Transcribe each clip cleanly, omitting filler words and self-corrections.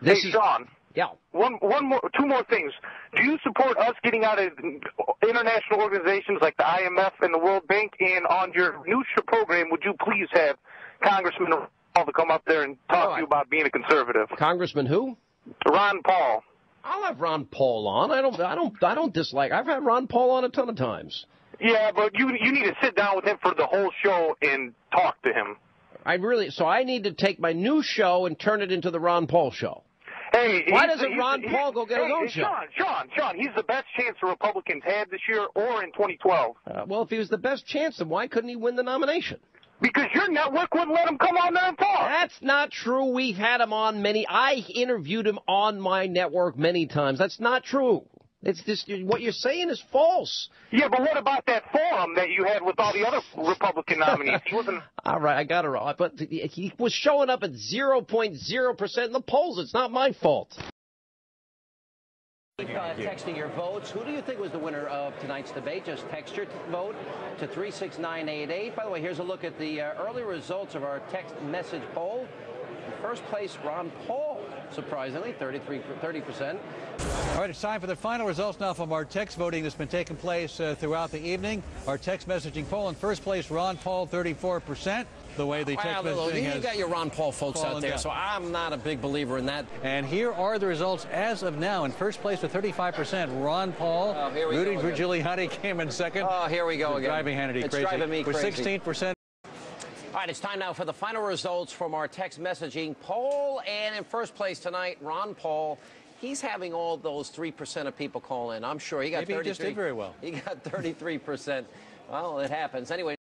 Hey, is Sean. Yeah. Two more things. Do you support us getting out of international organizations like the IMF and the World Bank? And on your new program, would you please have Congressman Paul to come up there and talk to you about being a conservative? Congressman who? Ron Paul. I'll have Ron Paul on. I don't dislike. I've had Ron Paul on a ton of times. Yeah, but you need to sit down with him for the whole show and talk to him. So I need to take my new show and turn it into the Ron Paul show. Hey, why doesn't Ron Paul go get his own show? Sean, he's the best chance the Republicans had this year or in 2012. Well, if he was the best chance, then why couldn't he win the nomination? Because your network wouldn't let him come on there and talk. That's not true. We've had him on I interviewed him on my network many times. That's not true. It's just what you're saying is false. Yeah, but what about that forum that you had with all the other Republican nominees? He wasn't. All right, I got it wrong. But he was showing up at 0.0% in the polls. It's not my fault. Texting your votes. Who do you think was the winner of tonight's debate? Just text your vote to 36988. By the way, here's a look at the early results of our text message poll. In first place, Ron Paul, surprisingly, 30%. All right, it's time for the final results now from our text voting that's been taking place throughout the evening. Our text messaging poll in first place, Ron Paul, 34%. The way the text messaging has... You got your Ron Paul folks out there, so I'm not a big believer in that. And here are the results as of now. In first place with 35%, Ron Paul. Rudy Giuliani came in second. Oh, here we go again. Driving Hannity it's crazy. Driving me crazy. With 16%. All right, it's time now for the final results from our text messaging poll. And in first place tonight, Ron Paul. He's having all those 3% of people call in. I'm sure he got 33%. Maybe he just did very well. He got 33%. Well, it happens. Anyway.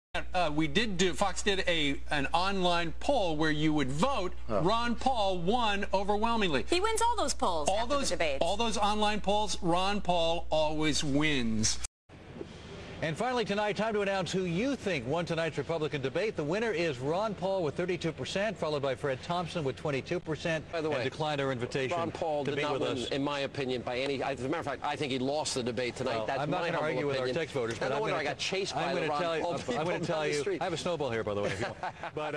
Fox did an online poll where you would vote. Ron Paul won overwhelmingly. He wins all those polls after the debates. All those online polls, Ron Paul always wins. And finally tonight, time to announce who you think won tonight's Republican debate. The winner is Ron Paul with 32%, followed by Fred Thompson with 22%. By the way, and declined our invitation. Ron Paul did not win, in my opinion, by any. As a matter of fact, I think he lost the debate tonight. Well, That's I'm not going to argue with our text voters. No wonder I got chased by the Ron Paul people. I'm going to tell you. I have a snowball here, by the way. But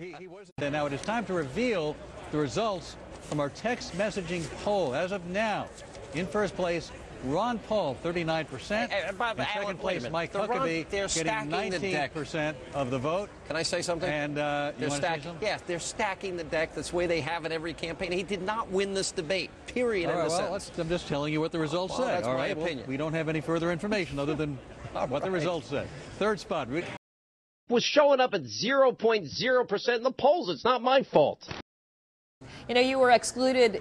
he was. And now it is time to reveal the results from our text messaging poll. As of now, in first place, Ron Paul, 39%. In second place, Mike Huckabee, getting 19% of the vote. Can I say something? And you want to say something? Yeah, they're stacking the deck. That's the way they have it every campaign. He did not win this debate, period. All right, I'm just telling you what the results say. That's all my right, opinion. Well, we don't have any further information other than what the results say. Third spot. Was showing up at 0.0% in the polls. It's not my fault. You know, you were excluded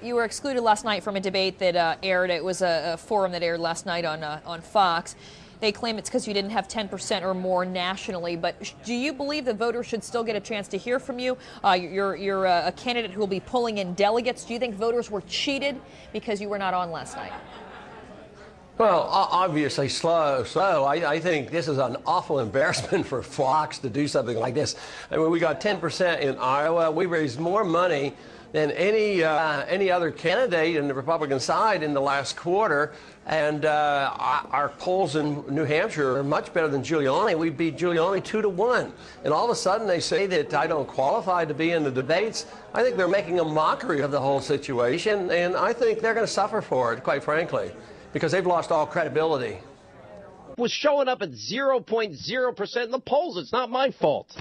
last night from a debate that aired. It was a forum that aired last night on Fox. They claim it's because you didn't have 10% or more nationally. But do you believe that voters should still get a chance to hear from you? You're a candidate who will be pulling in delegates. Do you think voters were cheated because you were not on last night? Well, obviously slow. I think this is an awful embarrassment for Fox to do something like this. I mean, we got 10% in Iowa. We raised more money than any other candidate in the Republican side in the last quarter. And our polls in New Hampshire are much better than Giuliani. We beat Giuliani 2-1. And all of a sudden they say that I don't qualify to be in the debates. I think they're making a mockery of the whole situation. And I think they're going to suffer for it, quite frankly, because they've lost all credibility. Was showing up at 0.0% in the polls. It's not my fault.